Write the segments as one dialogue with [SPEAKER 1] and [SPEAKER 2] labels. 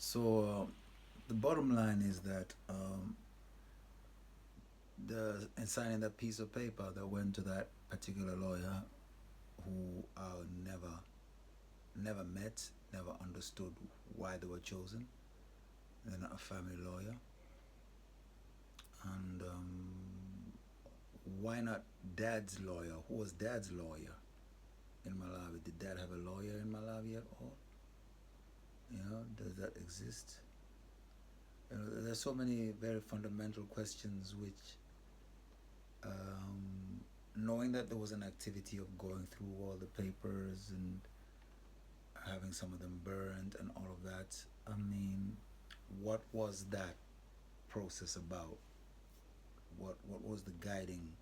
[SPEAKER 1] So the bottom line is that the in signing that piece of paper that went to that particular lawyer who never met, never understood why they were chosen. They're not a family lawyer, and why not dad's lawyer? Who was dad's lawyer in Malawi? Did dad have a lawyer in Malawi at all? Does that exist? There's so many very fundamental questions which, knowing that there was an activity of going through all the papers and having some of them burned and all of that, I mean, what was that process about? What was the guiding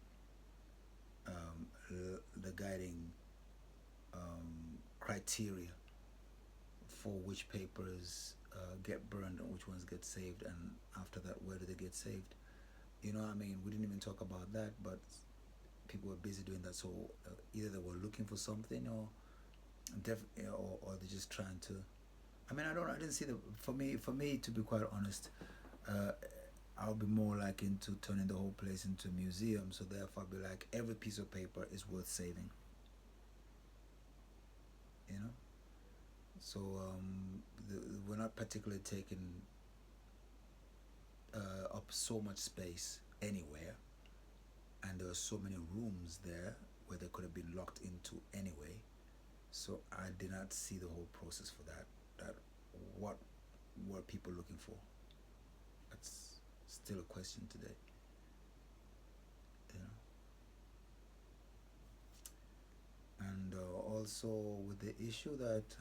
[SPEAKER 1] criteria for which papers get burned and which ones get saved, and after that, where do they get saved? I mean, we didn't even talk about that, but people were busy doing that. So either they were looking for something, or they're just trying to. I mean, I didn't see the. For me, to be quite honest, uh, I'll be more like into turning the whole place into a museum. So therefore, I'll be like, every piece of paper is worth saving. You know. So we're not particularly taking up so much space anywhere, and there are so many rooms there where they could have been locked into anyway. So I did not see the whole process for that. That what were people looking for? That's still a question today. You And also with the issue that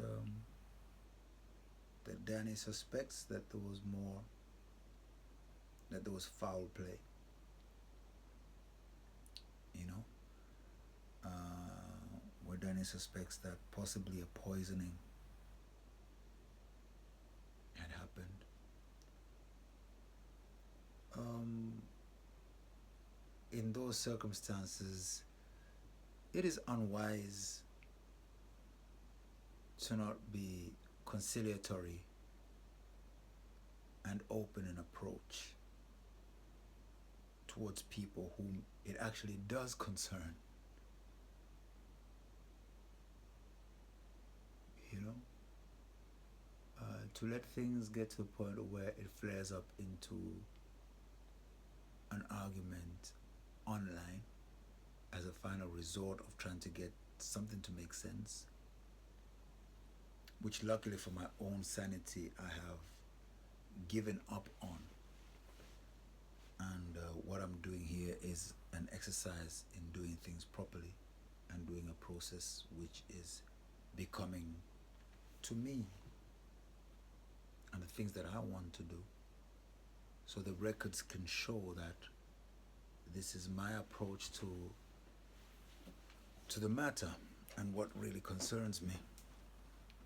[SPEAKER 1] Danny suspects that there was more, that there was foul play. You know, where Danny suspects that possibly a poisoning had happened. Um, in those circumstances, it is unwise to not be conciliatory and open in approach towards people whom it actually does concern. You know, to let things get to the point where it flares up into an argument online as a final resort of trying to get something to make sense, which luckily for my own sanity I have given up on. And what I'm doing here is an exercise in doing things properly and doing a process which is becoming to me and the things that I want to do. So the records can show that this is my approach to the matter and what really concerns me,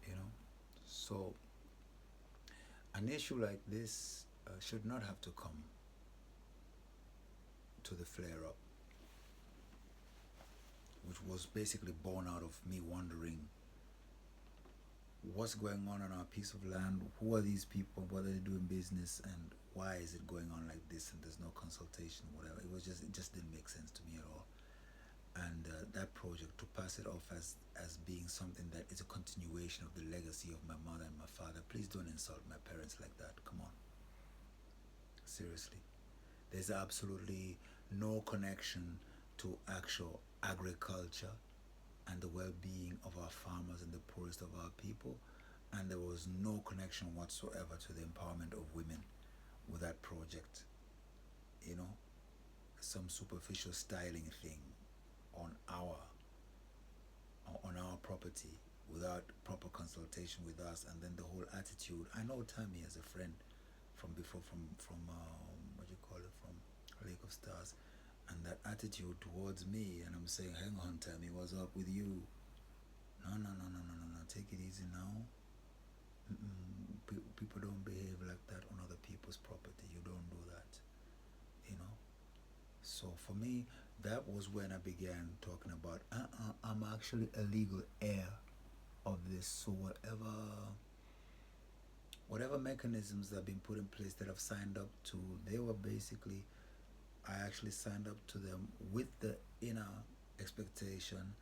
[SPEAKER 1] you know. So an issue like this should not have to come to the flare up, which was basically born out of me wondering what's going on our piece of land, who are these people, what are they doing business, and why is it going on like this, and there's no consultation, whatever. It just didn't make sense to me at all. And that project, to pass it off as being something that is a continuation of the legacy of my mother and my father. Please don't insult my parents like that. Come on, seriously. There's absolutely no connection to actual agriculture and the well-being of our farmers and the poorest of our people, and there was no connection whatsoever to the empowerment of women with that project. You know, some superficial styling thing on our property without proper consultation with us, and then the whole attitude. I know Tammy as a friend from before, from what do you call it, from Lake of Stars, and that attitude towards me, and I'm saying, hang on, Tammy, what's up with you? No, no, no, no, no, no, no. Take it easy now. People don't behave like that on other people's property. You don't do that, you know. So for me, that was when I began talking about, I'm actually a legal heir of this. So whatever mechanisms that have been put in place that I've signed up to, they were basically, I actually signed up to them with the inner expectation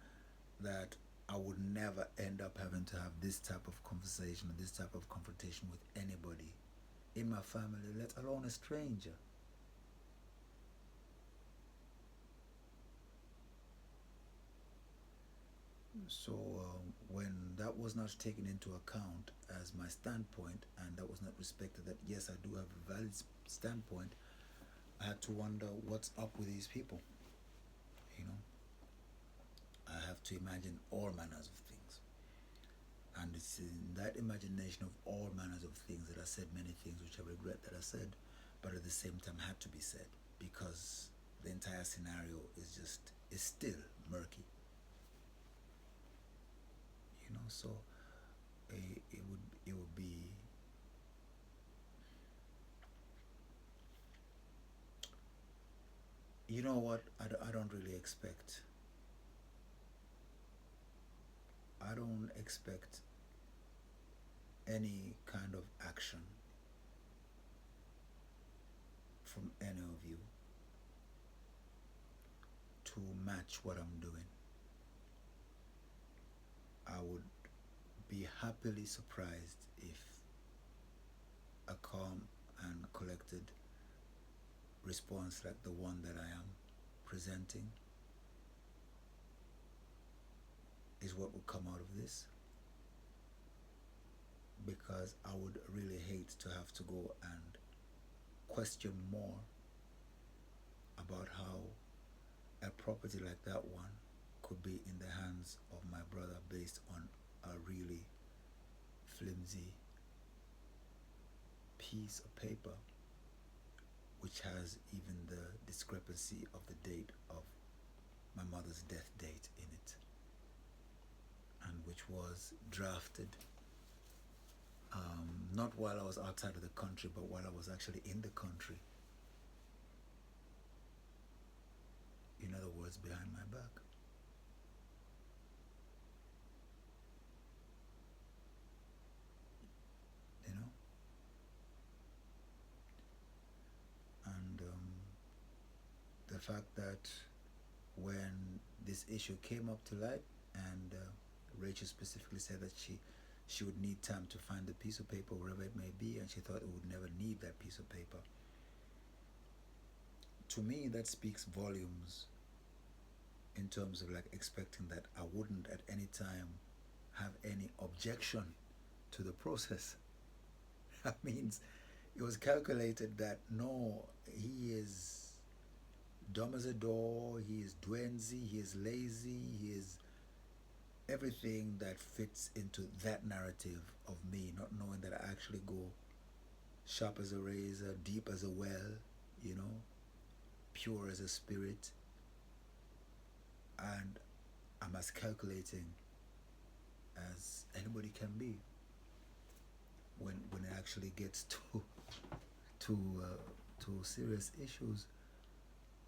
[SPEAKER 1] that I would never end up having to have this type of conversation or this type of confrontation with anybody in my family, let alone a stranger. So when that was not taken into account as my standpoint, and that was not respected, that yes, I do have a valid standpoint, I had to wonder what's up with these people. You know, I have to imagine all manners of things, and it's in that imagination of all manners of things that I said many things which I regret that I said, but at the same time had to be said because the entire scenario is still murky. You know, so it would be, you know what, I don't really expect, I don't expect any kind of action from any of you to match what I'm doing. I would be happily surprised if a calm and collected response like the one that I am presenting is what will come out of this, because I would really hate to have to go and question more about how a property like that one could be in the hands of my brother based on a really flimsy piece of paper which has even the discrepancy of the date of my mother's death date in it, and which was drafted not while I was outside of the country, but while I was actually in the country. In other words, behind my back. You know? And the fact that when this issue came up to light, and Rachel specifically said that she would need time to find the piece of paper wherever it may be, and she thought it would never need that piece of paper. To me, that speaks volumes in terms of like expecting that I wouldn't at any time have any objection to the process. That means it was calculated that no, he is dumb as a door, he is dwenzy, he is lazy, he is everything that fits into that narrative of me, not knowing that I actually go sharp as a razor, deep as a well, you know, pure as a spirit, and I'm as calculating as anybody can be when it actually gets to to serious issues.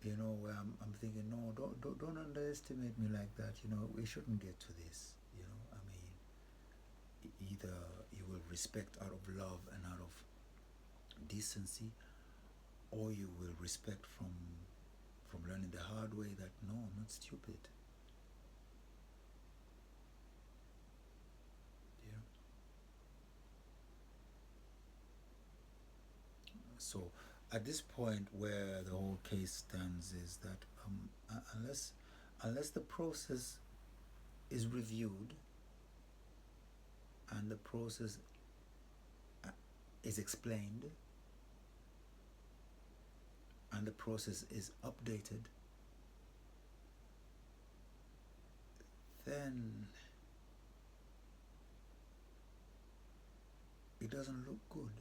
[SPEAKER 1] You know, where I'm thinking, no, don't underestimate me like that. You know, we shouldn't get to this. You know, I mean, either you will respect out of love and out of decency, or you will respect from learning the hard way that no, I'm not stupid. Yeah. So at this point where the whole case stands is that unless the process is reviewed and the process uh, is explained and the process is updated, then it doesn't look good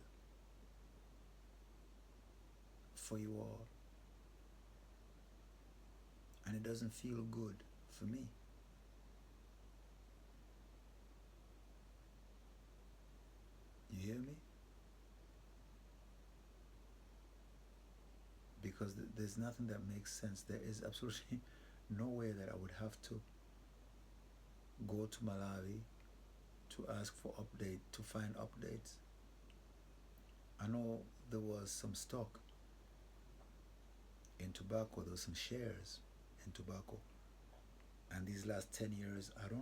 [SPEAKER 1] for you all, and it doesn't feel good for me. You hear me? Because there's nothing that makes sense. There is absolutely no way that I would have to go to Malawi to ask for update, to find updates, know there was some stock in tobacco, there was some shares in tobacco, and these last 10 years, I don't